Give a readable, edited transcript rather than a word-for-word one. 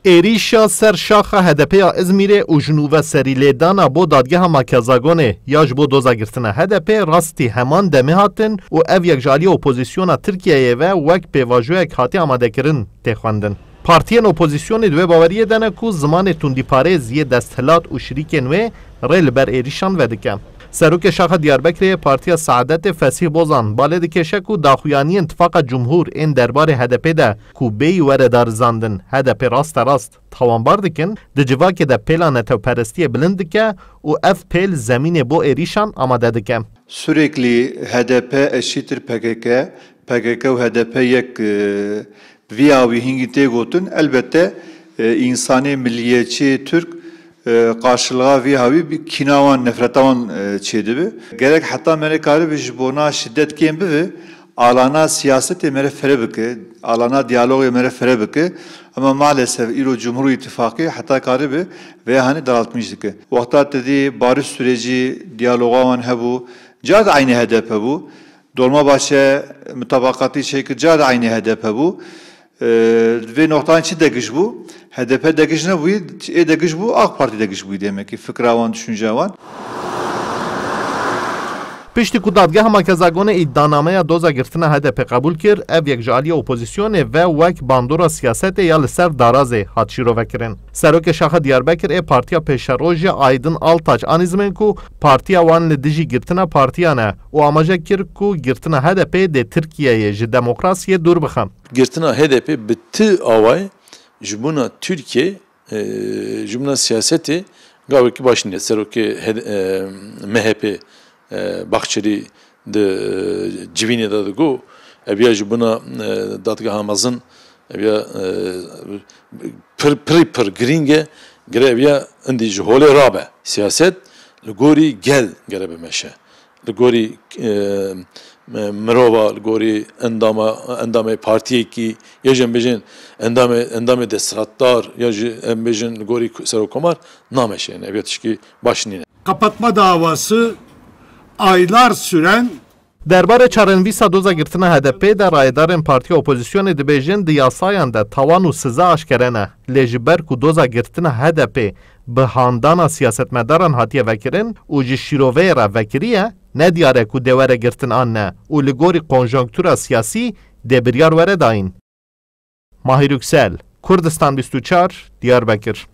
Êrişa ser şaxa HDPya İzmîrê û ji nûveserîlêdana bo dadgeha Makezagonê ya ji bo dozagirtina HDP rastî heman demê hatin û ev yek ji aliyê opozîsyona Tirkiyeyê ve wek pêvajoyek hatî amadekirin tê xwendin. Partiyên opozîsyonê di wê baweriyê dene ku zimanê tundîparêz yê desthilat û şirîkên wê rê li ber êrîşan vedike. Serokê Şaxa Diyarbekirê Partiya Saadetê Fesîh Bozan balê dikeşe ku daxuyaniyên Tifaka Cumhur ên derbarê HDP de ku bêyî were darizandin HDP rasterast tawanbar dikin, di civakê de pêla netewperestiyê bilind dike û ev pêl zemînê bo êrîşan amade dike. Sürekli HDP eşittir PKK, PKK ve HDP yek via ve hingi tê gotin elbette insani milliyetçi Türk karşılığa vi havi bir kinavan nefretavan çedibi. Gerek hatta merekari bir bona şiddet kembi ve alana siyasete mere ferebike, alana diyaloğu mere ferebike. Ama maalesef İro Cumhur İttifakı hatta karibi ve hani daraltmıştık. Vaktat dedi barış süreci diyaloğavan hebu, cad aynı HDP bu. Dolmabahçe mutabakatı şekli cad aynı HDP bu. Ve noktanın içi degiş bu. HDP degiş ne bu? Degiş bu, AK Parti degiş bu demek ki. Fikravan, düşüncevan. Piştî ku dadgeha Makezagonê îddianameya dozagirtina HDP qebûl kir, ev yek ji aliyê opozîsyonê ve wek bandora siyasetê ya li ser darazê hat şîrovekirin. Serokê Şaxa Diyarbekir ê Partiya Pêşerojê Aydın Altaç anîzmên ku partiya wan li dijî girtina partiyan e û amaje kir ku girtina HDP dê Tirkiyeyê ji demokrasiyê dûr bixe. Girtina HDP bi ti away ji bûna Tirkiye ji bûna siyasetê gavekî baş nîye. Serokê MHP Bakçeri de civînê de digo eviya ji bûna dadgeha mezin eviya pir girîng e gire eviya indî ji holê rabe siyaset li gorî gel gere bimeşe li gorî mirova li gorî endamê partiyekî ya jî em bêjin endamê desthilatdar ya jî em bêjin li gorî serokkomar nameşe eviya tişkî baş nîne. Kapatma davası aylar süren Derbarê çarenivîsa dozagirtina HDP de rayedarên Partiya Opozîsyonê dibêjin di yasayan de tawan û siza aşkere ne. Lê ji ber ku dozagirtina HDP bi handana siyasetmedaran hatiye vekirin û ji şîroveyê re vekiriye, ne diyare ku dê were girtin an ne û li gorî konjonktûra siyasî dê biryar were dayîn. Mahir Yüksel, Kurdistan 24, Diyarbekir.